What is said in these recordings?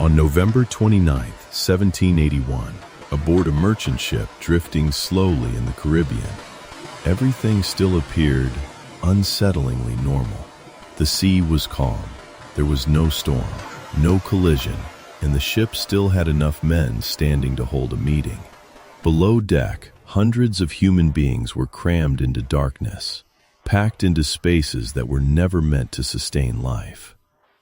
On November 29, 1781, aboard a merchant ship drifting slowly in the Caribbean, everything still appeared unsettlingly normal. The sea was calm, there was no storm, no collision, and the ship still had enough men standing to hold a meeting. Below deck, hundreds of human beings were crammed into darkness, packed into spaces that were never meant to sustain life.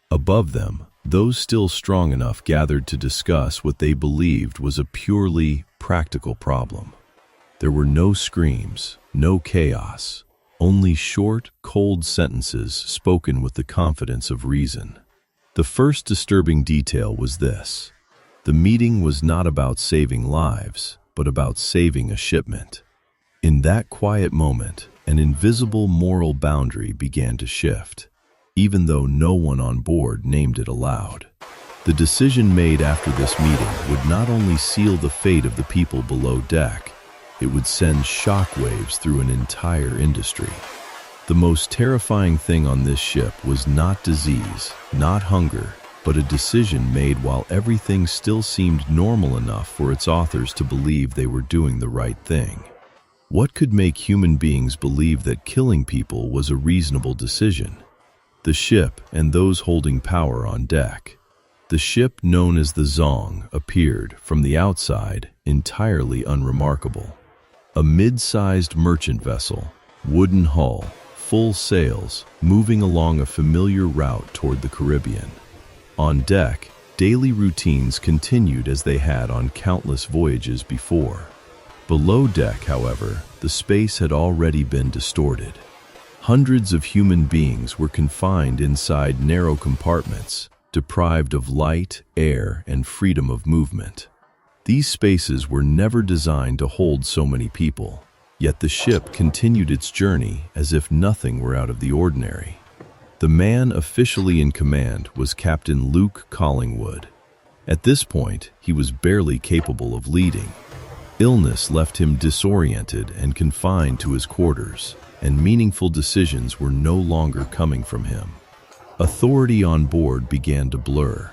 Above them, those still strong enough gathered to discuss what they believed was a purely practical problem. There were no screams, no chaos, only short, cold sentences spoken with the confidence of reason. The first disturbing detail was this: the meeting was not about saving lives, but about saving a shipment. In that quiet moment, an invisible moral boundary began to shift, even though no one on board named it aloud. The decision made after this meeting would not only seal the fate of the people below deck, it would send shockwaves through an entire industry. The most terrifying thing on this ship was not disease, not hunger, but a decision made while everything still seemed normal enough for its authors to believe they were doing the right thing. What could make human beings believe that killing people was a reasonable decision? The ship and those holding power on deck. The ship known as the Zong appeared, from the outside, entirely unremarkable. A mid-sized merchant vessel, wooden hull, full sails, moving along a familiar route toward the Caribbean. On deck, daily routines continued as they had on countless voyages before. Below deck, however, the space had already been distorted. Hundreds of human beings were confined inside narrow compartments, deprived of light, air, and freedom of movement. These spaces were never designed to hold so many people, yet the ship continued its journey as if nothing were out of the ordinary. The man officially in command was Captain Luke Collingwood. At this point, he was barely capable of leading. Illness left him disoriented and confined to his quarters, and meaningful decisions were no longer coming from him. Authority on board began to blur.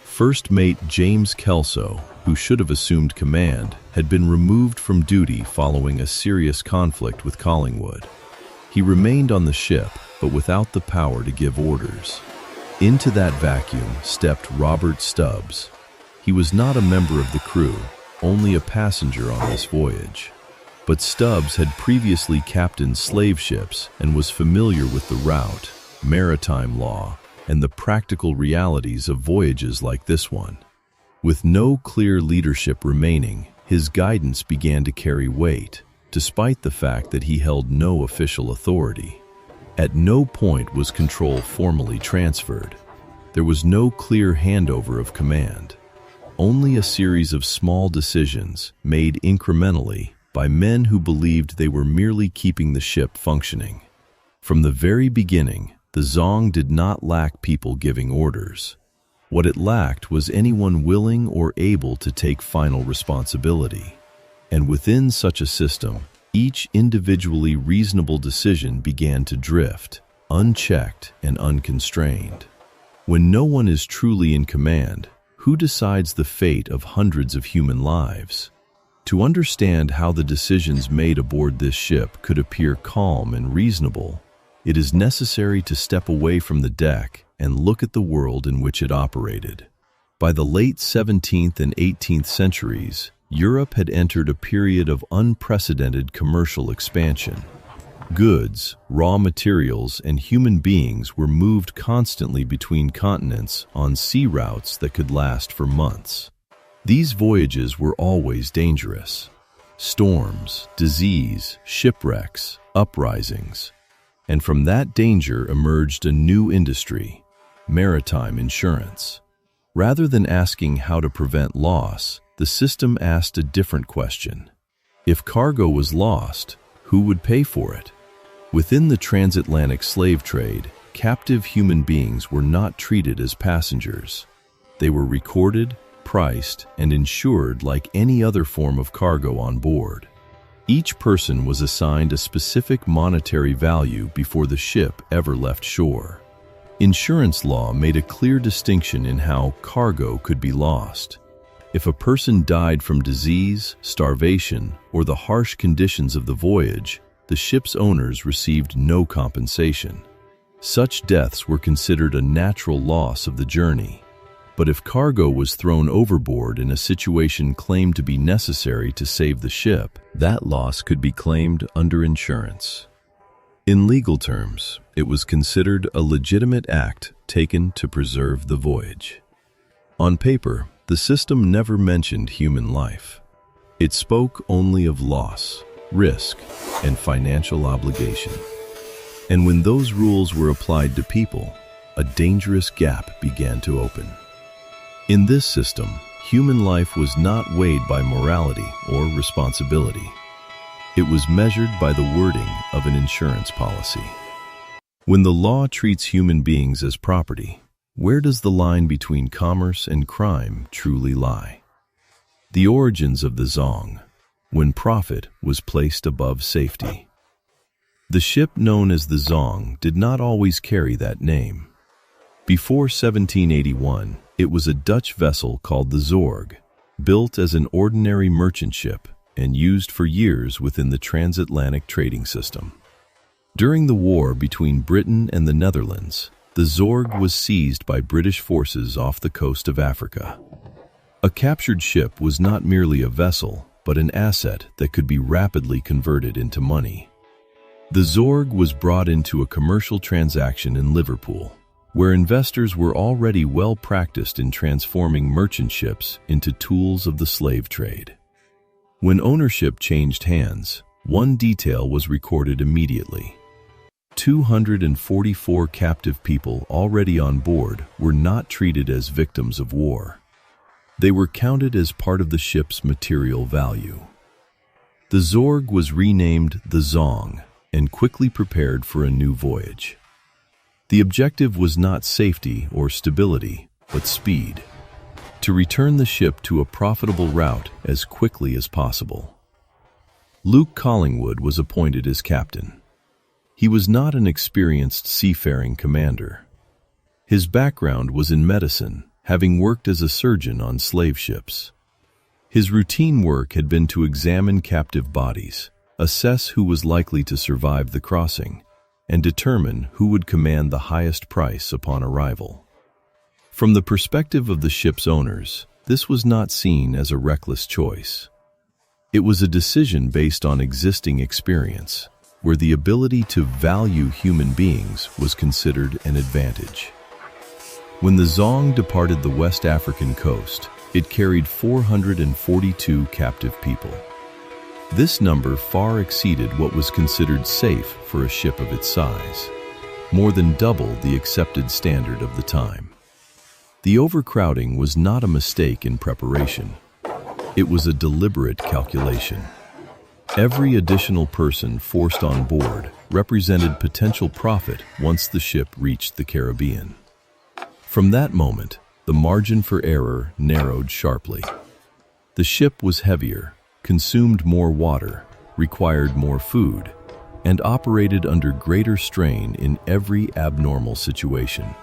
First mate James Kelso, who should have assumed command, had been removed from duty following a serious conflict with Collingwood. He remained on the ship, but without the power to give orders. Into that vacuum stepped Robert Stubbs. He was not a member of the crew, only a passenger on this voyage. But Stubbs had previously captained slave ships and was familiar with the route, maritime law, and the practical realities of voyages like this one. With no clear leadership remaining, his guidance began to carry weight, despite the fact that he held no official authority. At no point was control formally transferred. There was no clear handover of command. Only a series of small decisions, made incrementally by men who believed they were merely keeping the ship functioning. From the very beginning, the Zong did not lack people giving orders. What it lacked was anyone willing or able to take final responsibility. And within such a system, each individually reasonable decision began to drift, unchecked and unconstrained. When no one is truly in command, who decides the fate of hundreds of human lives? To understand how the decisions made aboard this ship could appear calm and reasonable, it is necessary to step away from the deck and look at the world in which it operated. By the late 17th and 18th centuries, Europe had entered a period of unprecedented commercial expansion. Goods, raw materials, and human beings were moved constantly between continents on sea routes that could last for months. These voyages were always dangerous. Storms, disease, shipwrecks, uprisings. And from that danger emerged a new industry, maritime insurance. Rather than asking how to prevent loss, the system asked a different question. If cargo was lost, who would pay for it? Within the transatlantic slave trade, captive human beings were not treated as passengers. They were recorded, priced, and insured like any other form of cargo on board. Each person was assigned a specific monetary value before the ship ever left shore. Insurance law made a clear distinction in how cargo could be lost. If a person died from disease, starvation, or the harsh conditions of the voyage, the ship's owners received no compensation. Such deaths were considered a natural loss of the journey. But if cargo was thrown overboard in a situation claimed to be necessary to save the ship, that loss could be claimed under insurance. In legal terms, it was considered a legitimate act taken to preserve the voyage. On paper, the system never mentioned human life. It spoke only of loss, risk, and financial obligation. And when those rules were applied to people, a dangerous gap began to open. In this system, human life was not weighed by morality or responsibility. It was measured by the wording of an insurance policy. When the law treats human beings as property, where does the line between commerce and crime truly lie? The origins of the Zong, when profit was placed above safety. The ship known as the Zong did not always carry that name. Before 1781, it was a Dutch vessel called the Zorg, built as an ordinary merchant ship and used for years within the transatlantic trading system. During the war between Britain and the Netherlands, the Zorg was seized by British forces off the coast of Africa. A captured ship was not merely a vessel, but an asset that could be rapidly converted into money. The Zorg was brought into a commercial transaction in Liverpool, where investors were already well practiced in transforming merchant ships into tools of the slave trade. When ownership changed hands, one detail was recorded immediately. 244 captive people already on board were not treated as victims of war. They were counted as part of the ship's material value. The Zorg was renamed the Zong and quickly prepared for a new voyage. The objective was not safety or stability, but speed. To return the ship to a profitable route as quickly as possible. Luke Collingwood was appointed as captain. He was not an experienced seafaring commander. His background was in medicine, having worked as a surgeon on slave ships. His routine work had been to examine captive bodies, assess who was likely to survive the crossing, and determine who would command the highest price upon arrival. From the perspective of the ship's owners, this was not seen as a reckless choice. It was a decision based on existing experience, where the ability to value human beings was considered an advantage. When the Zong departed the West African coast, it carried 442 captive people. This number far exceeded what was considered safe for a ship of its size, more than double the accepted standard of the time. The overcrowding was not a mistake in preparation. It was a deliberate calculation. Every additional person forced on board represented potential profit once the ship reached the Caribbean. From that moment, the margin for error narrowed sharply. The ship was heavier, consumed more water, required more food, and operated under greater strain in every abnormal situation.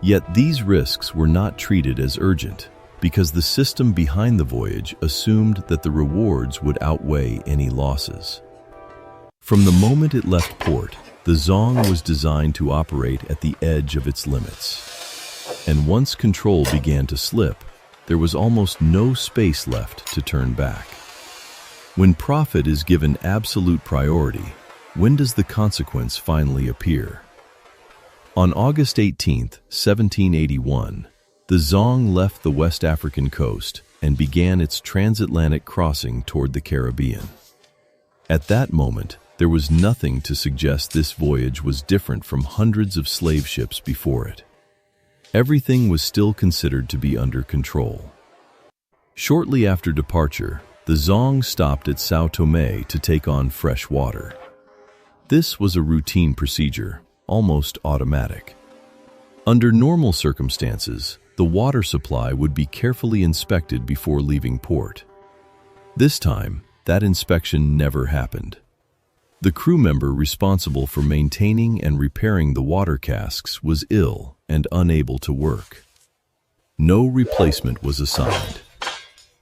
Yet these risks were not treated as urgent, because the system behind the voyage assumed that the rewards would outweigh any losses. From the moment it left port, the Zong was designed to operate at the edge of its limits. And once control began to slip, there was almost no space left to turn back. When profit is given absolute priority, when does the consequence finally appear? On August 18, 1781, the Zong left the West African coast and began its transatlantic crossing toward the Caribbean. At that moment, there was nothing to suggest this voyage was different from hundreds of slave ships before it. Everything was still considered to be under control. Shortly after departure, the Zong stopped at Sao Tome to take on fresh water. This was a routine procedure, almost automatic. Under normal circumstances, the water supply would be carefully inspected before leaving port. This time, that inspection never happened. The crew member responsible for maintaining and repairing the water casks was ill and unable to work. No replacement was assigned,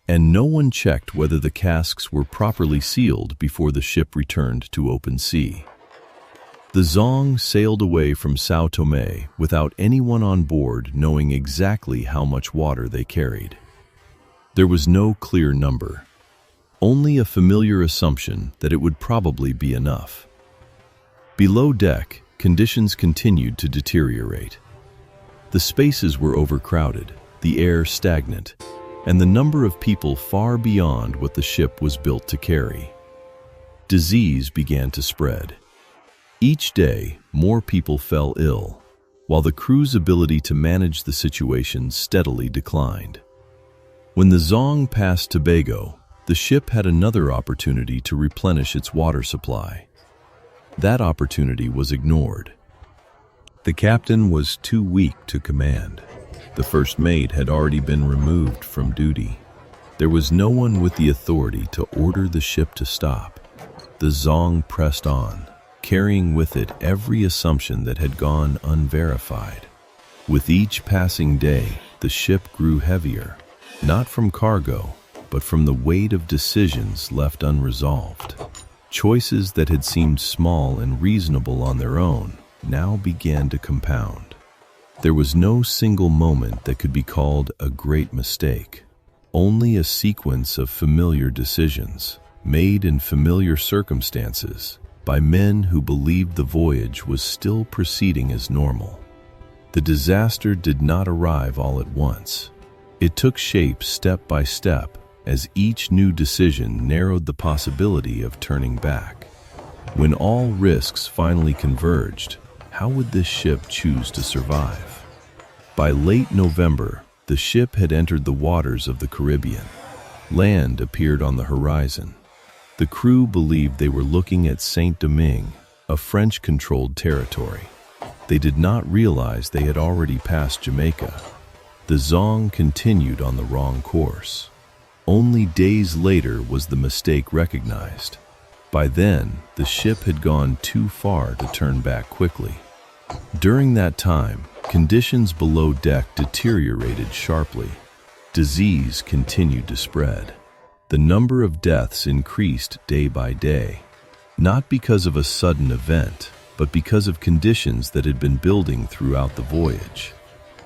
and no one checked whether the casks were properly sealed before the ship returned to open sea. The Zong sailed away from Sao Tome without anyone on board knowing exactly how much water they carried. There was no clear number, only a familiar assumption that it would probably be enough. Below deck, conditions continued to deteriorate. The spaces were overcrowded, the air stagnant, and the number of people far beyond what the ship was built to carry. Disease began to spread. Each day, more people fell ill, while the crew's ability to manage the situation steadily declined. When the Zong passed Tobago, the ship had another opportunity to replenish its water supply. That opportunity was ignored. The captain was too weak to command. The first mate had already been removed from duty. There was no one with the authority to order the ship to stop. The Zong pressed on, carrying with it every assumption that had gone unverified. With each passing day, the ship grew heavier, not from cargo, but from the weight of decisions left unresolved. Choices that had seemed small and reasonable on their own now began to compound. There was no single moment that could be called a great mistake, only a sequence of familiar decisions, made in familiar circumstances, by men who believed the voyage was still proceeding as normal. The disaster did not arrive all at once. It took shape step by step as each new decision narrowed the possibility of turning back. When all risks finally converged, how would this ship choose to survive? By late November, the ship had entered the waters of the Caribbean. Land appeared on the horizon. The crew believed they were looking at Saint-Domingue, a French-controlled territory. They did not realize they had already passed Jamaica. The Zong continued on the wrong course. Only days later was the mistake recognized. By then, the ship had gone too far to turn back quickly. During that time, conditions below deck deteriorated sharply. Disease continued to spread. The number of deaths increased day by day, not because of a sudden event, but because of conditions that had been building throughout the voyage.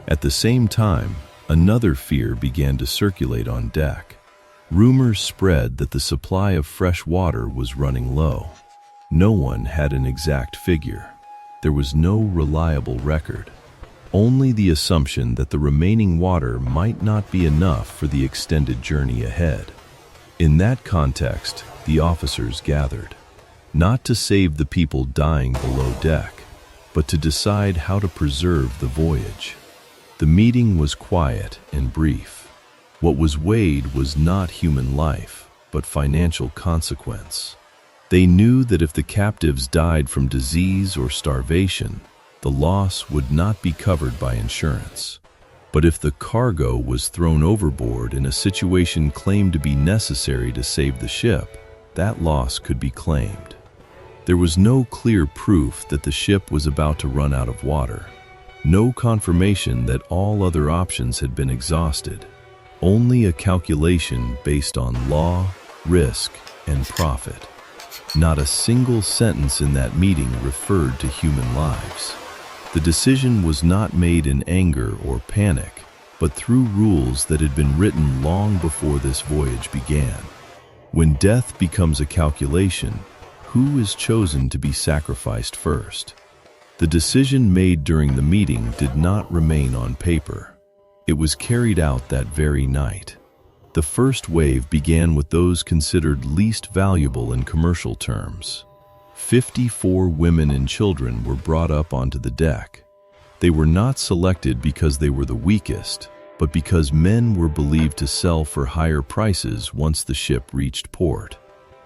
At the same time, another fear began to circulate on deck. Rumors spread that the supply of fresh water was running low. No one had an exact figure. There was no reliable record, only the assumption that the remaining water might not be enough for the extended journey ahead. In that context, the officers gathered, not to save the people dying below deck, but to decide how to preserve the voyage. The meeting was quiet and brief. What was weighed was not human life, but financial consequence. They knew that if the captives died from disease or starvation, the loss would not be covered by insurance. But if the cargo was thrown overboard in a situation claimed to be necessary to save the ship, that loss could be claimed. There was no clear proof that the ship was about to run out of water, no confirmation that all other options had been exhausted, only a calculation based on law, risk, and profit. Not a single sentence in that meeting referred to human lives. The decision was not made in anger or panic, but through rules that had been written long before this voyage began. When death becomes a calculation, who is chosen to be sacrificed first? The decision made during the meeting did not remain on paper. It was carried out that very night. The first wave began with those considered least valuable in commercial terms. 54 women and children were brought up onto the deck. They were not selected because they were the weakest, but because men were believed to sell for higher prices once the ship reached port.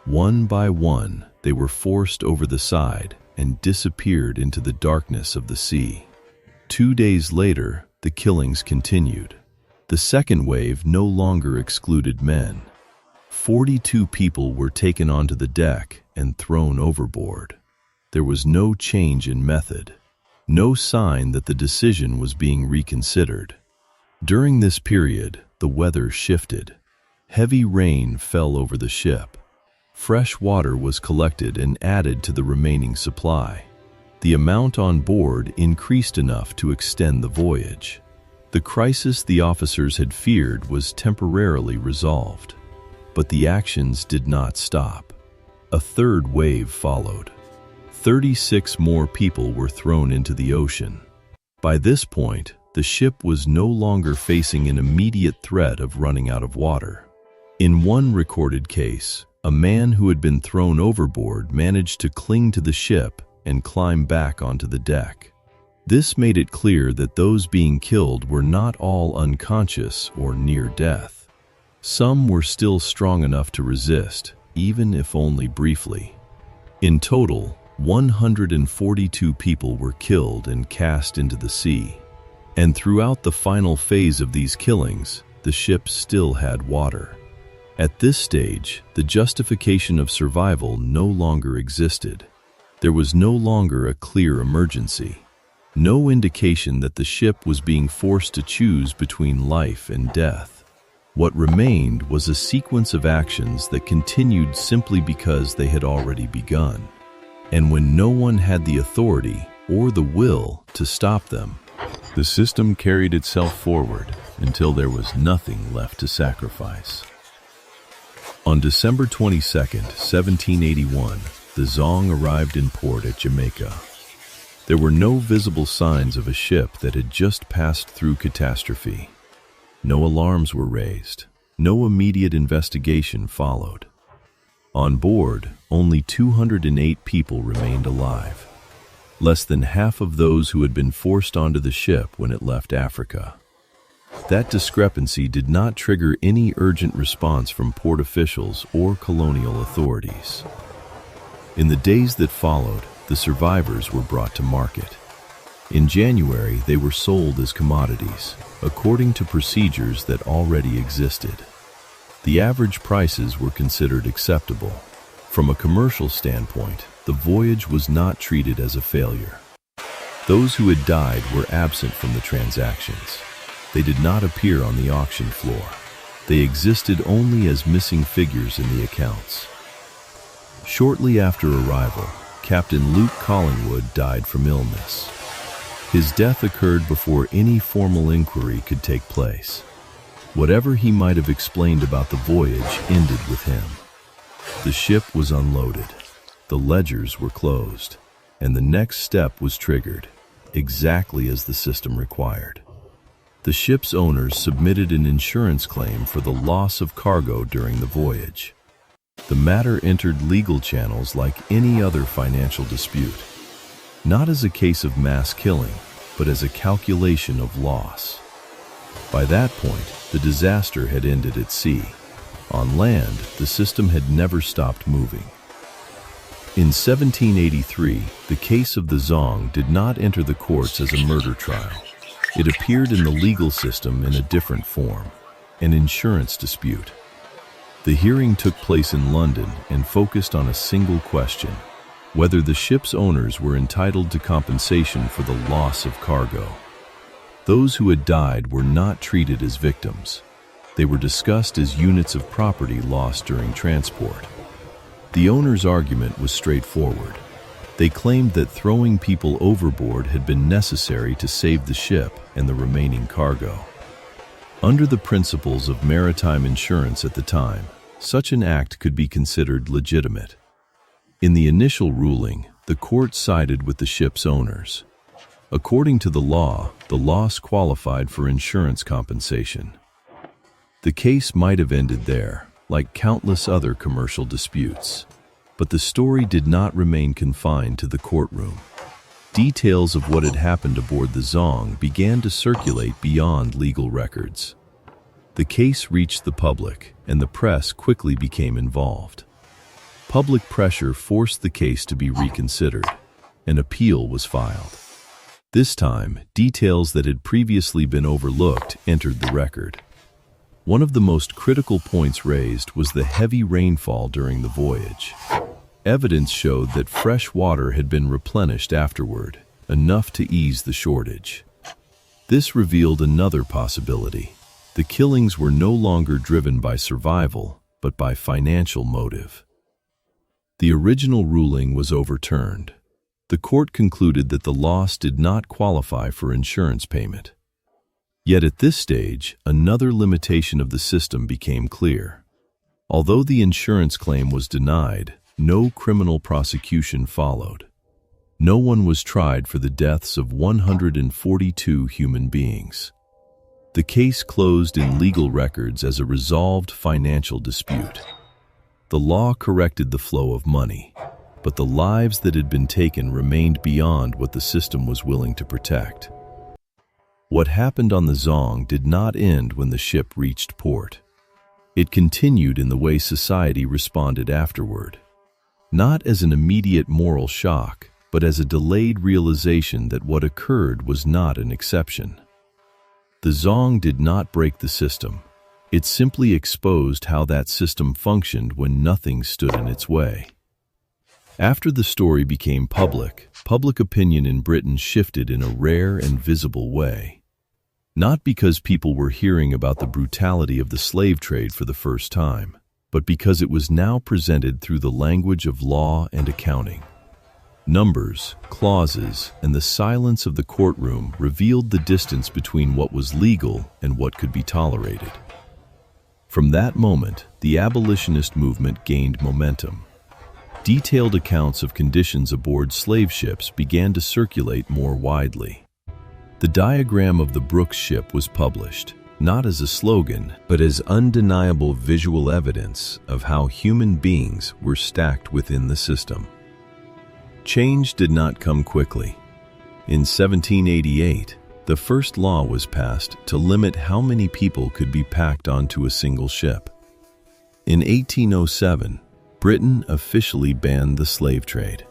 One by one, they were forced over the side and disappeared into the darkness of the sea. 2 days later, the killings continued. The second wave no longer excluded men. 42 people were taken onto the deck and thrown overboard. There was no change in method, no sign that the decision was being reconsidered. During this period, the weather shifted. Heavy rain fell over the ship. Fresh water was collected and added to the remaining supply. The amount on board increased enough to extend the voyage. The crisis the officers had feared was temporarily resolved. But the actions did not stop. A third wave followed. 36 more people were thrown into the ocean. By this point, the ship was no longer facing an immediate threat of running out of water. In one recorded case, a man who had been thrown overboard managed to cling to the ship and climb back onto the deck. This made it clear that those being killed were not all unconscious or near death. Some were still strong enough to resist, even if only briefly. In total, 142 people were killed and cast into the sea. And throughout the final phase of these killings, the ship still had water. At this stage, the justification of survival no longer existed. There was no longer a clear emergency, no indication that the ship was being forced to choose between life and death. What remained was a sequence of actions that continued simply because they had already begun. And when no one had the authority or the will to stop them, the system carried itself forward until there was nothing left to sacrifice. On December 22, 1781, the Zong arrived in port at Jamaica. There were no visible signs of a ship that had just passed through catastrophe. No alarms were raised. No immediate investigation followed. On board, only 208 people remained alive, less than half of those who had been forced onto the ship when it left Africa. That discrepancy did not trigger any urgent response from port officials or colonial authorities. In the days that followed, the survivors were brought to market. In January, they were sold as commodities, according to procedures that already existed. The average prices were considered acceptable. From a commercial standpoint, the voyage was not treated as a failure. Those who had died were absent from the transactions. They did not appear on the auction floor. They existed only as missing figures in the accounts. Shortly after arrival, Captain Luke Collingwood died from illness. His death occurred before any formal inquiry could take place. Whatever he might have explained about the voyage ended with him. The ship was unloaded, the ledgers were closed, and the next step was triggered, exactly as the system required. The ship's owners submitted an insurance claim for the loss of cargo during the voyage. The matter entered legal channels like any other financial dispute, not as a case of mass killing, but as a calculation of loss. By that point, the disaster had ended at sea. On land, the system had never stopped moving. In 1783, the case of the Zong did not enter the courts as a murder trial. It appeared in the legal system in a different form, an insurance dispute. The hearing took place in London and focused on a single question: whether the ship's owners were entitled to compensation for the loss of cargo. Those who had died were not treated as victims. They were discussed as units of property lost during transport. The owners' argument was straightforward. They claimed that throwing people overboard had been necessary to save the ship and the remaining cargo. Under the principles of maritime insurance at the time, such an act could be considered legitimate. In the initial ruling, the court sided with the ship's owners. According to the law, the loss qualified for insurance compensation. The case might have ended there, like countless other commercial disputes. But the story did not remain confined to the courtroom. Details of what had happened aboard the Zong began to circulate beyond legal records. The case reached the public, and the press quickly became involved. Public pressure forced the case to be reconsidered. An appeal was filed. This time, details that had previously been overlooked entered the record. One of the most critical points raised was the heavy rainfall during the voyage. Evidence showed that fresh water had been replenished afterward, enough to ease the shortage. This revealed another possibility. The killings were no longer driven by survival, but by financial motive. The original ruling was overturned. The court concluded that the loss did not qualify for insurance payment. Yet at this stage, another limitation of the system became clear. Although the insurance claim was denied, no criminal prosecution followed. No one was tried for the deaths of 142 human beings. The case closed in legal records as a resolved financial dispute. The law corrected the flow of money, but the lives that had been taken remained beyond what the system was willing to protect. What happened on the Zong did not end when the ship reached port. It continued in the way society responded afterward. Not as an immediate moral shock, but as a delayed realization that what occurred was not an exception. The Zong did not break the system. It simply exposed how that system functioned when nothing stood in its way. After the story became public opinion in Britain shifted in a rare and visible way. Not because people were hearing about the brutality of the slave trade for the first time, but because it was now presented through the language of law and accounting. Numbers, clauses, and the silence of the courtroom revealed the distance between what was legal and what could be tolerated. From that moment, the abolitionist movement gained momentum. Detailed accounts of conditions aboard slave ships began to circulate more widely. The diagram of the Brooks ship was published, not as a slogan, but as undeniable visual evidence of how human beings were stacked within the system. Change did not come quickly. In 1788, the first law was passed to limit how many people could be packed onto a single ship. In 1807, Britain officially banned the slave trade.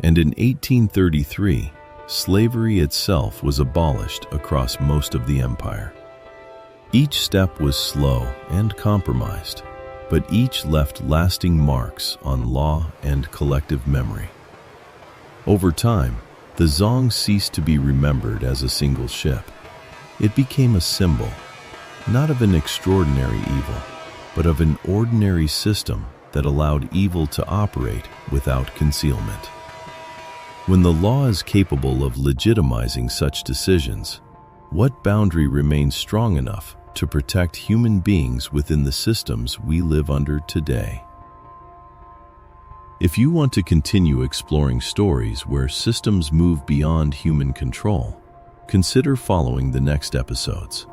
And in 1833, slavery itself was abolished across most of the empire. Each step was slow and compromised, but each left lasting marks on law and collective memory. Over time, the Zong ceased to be remembered as a single ship. It became a symbol, not of an extraordinary evil, but of an ordinary system that allowed evil to operate without concealment. When the law is capable of legitimizing such decisions, what boundary remains strong enough to protect human beings within the systems we live under today? If you want to continue exploring stories where systems move beyond human control, consider following the next episodes.